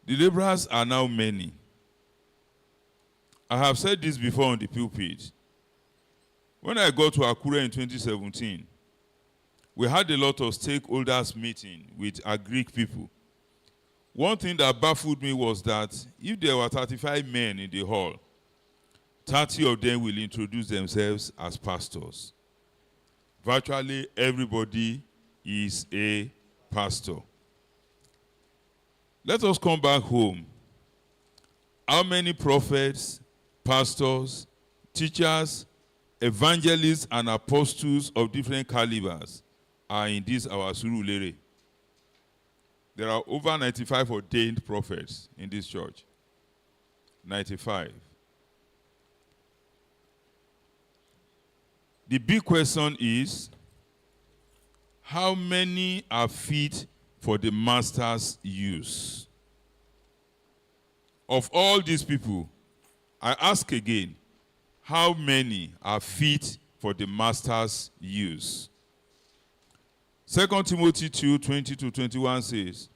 The laborers are now many. I have said this before on the pulpit. When I got to Akure in 2017, we had a lot of stakeholders meeting with our Greek people. One thing that baffled me was that if there were 35 men in the hall, 30 of them will introduce themselves as pastors. Virtually everybody is a pastor. Let us come back home. How many prophets, pastors, teachers, evangelists, and apostles of different calibers are in this our Surulere? There are over 95 ordained prophets in this church. 95. The big question is, how many are fit for the master's use? Of all these people, I ask again, how many are fit for the master's use? 2 Timothy 2, 20-21 says,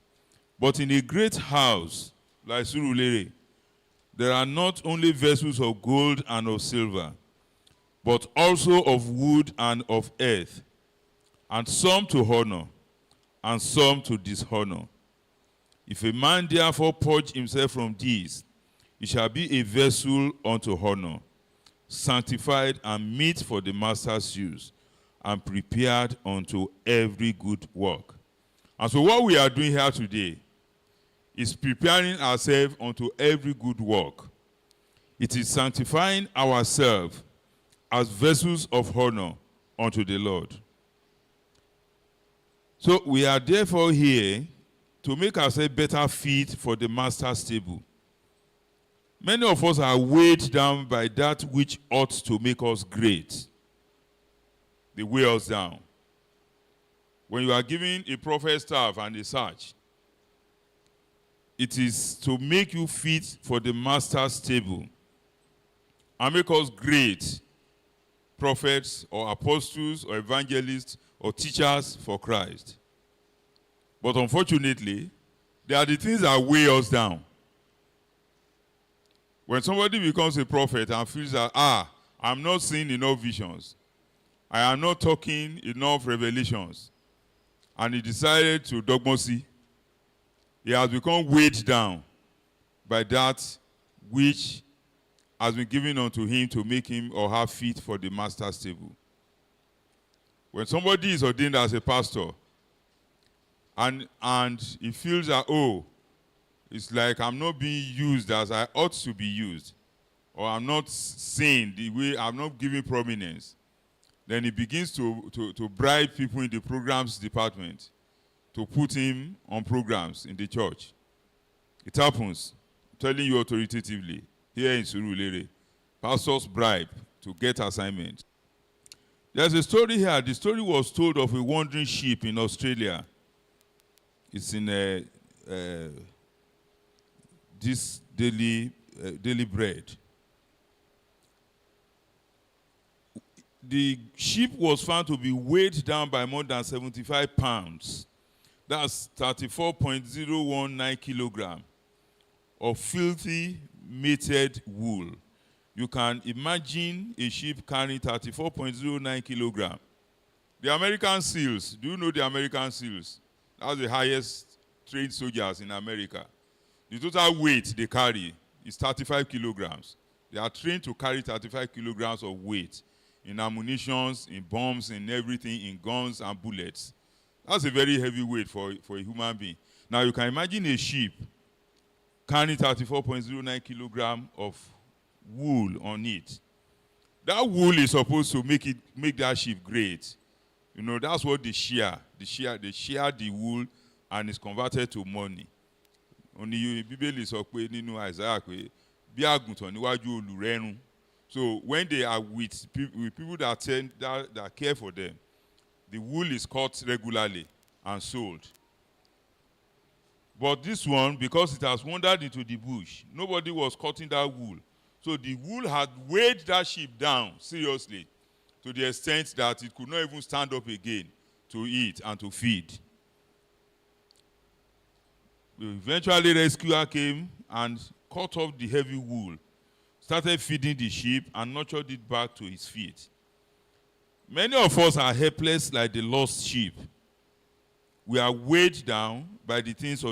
but in a great house like Surulere, there are not only vessels of gold and of silver, but also of wood and of earth, and some to honor, and some to dishonor. If a man therefore purge himself from these, he shall be a vessel unto honor, sanctified and meet for the master's use, and prepared unto every good work. And so what we are doing here today is preparing ourselves unto every good work. It is sanctifying ourselves as vessels of honor unto the Lord. So we are therefore here to make ourselves better fit for the master's table. Many of us are weighed down by that which ought to make us great. They weigh us down. When you are given a prophet's staff and a search, it is to make you fit for the master's table and make us great prophets or apostles or evangelists or teachers for Christ. But unfortunately, there are the things that weigh us down. When somebody becomes a prophet and feels that, I'm not seeing enough visions, I am not talking enough revelations, and he decided to dogmacy, he has become weighed down by that which has been given unto him to make him or her fit for the master's table. When somebody is ordained as a pastor and he feels that, it's like I'm not being used as I ought to be used, or I'm not seen the way, I'm not giving prominence, then he begins to bribe people in the programs department to put him on programs in the church. It happens, I'm telling you authoritatively, here in Surulere, pastors bribe to get assignments. There's a story here. The story was told of a wandering sheep in Australia. It's in this Daily Bread. The sheep was found to be weighed down by more than 75 pounds. That's 34.019 kilograms of filthy mated wool. You can imagine a sheep carrying 34.09 kilograms. The American SEALs, do you know the American SEALs? That's the highest trained soldiers in America. The total weight they carry is 35 kilograms. They are trained to carry 35 kilograms of weight in ammunition, in bombs, in everything, in guns and bullets. That's a very heavy weight for a human being. Now you can imagine a sheep carrying 34.09 kilograms of wool on it. That wool is supposed to make that sheep great. You know, that's what they shear. They shear the wool and it's converted to money. Only you, Bíbélì sọ pé nínú Isaiah pé bí àgùntàn níwájú olùrẹ́run. So when they are with people that care for them, the wool is cut regularly and sold. But this one, because it has wandered into the bush, nobody was cutting that wool. So the wool had weighed that sheep down seriously to the extent that it could not even stand up again to eat and to feed. Eventually, rescuer came and cut off the heavy wool, started feeding the sheep, and nurtured it back to his feet. Many of us are helpless like the lost sheep. We are weighed down by the things of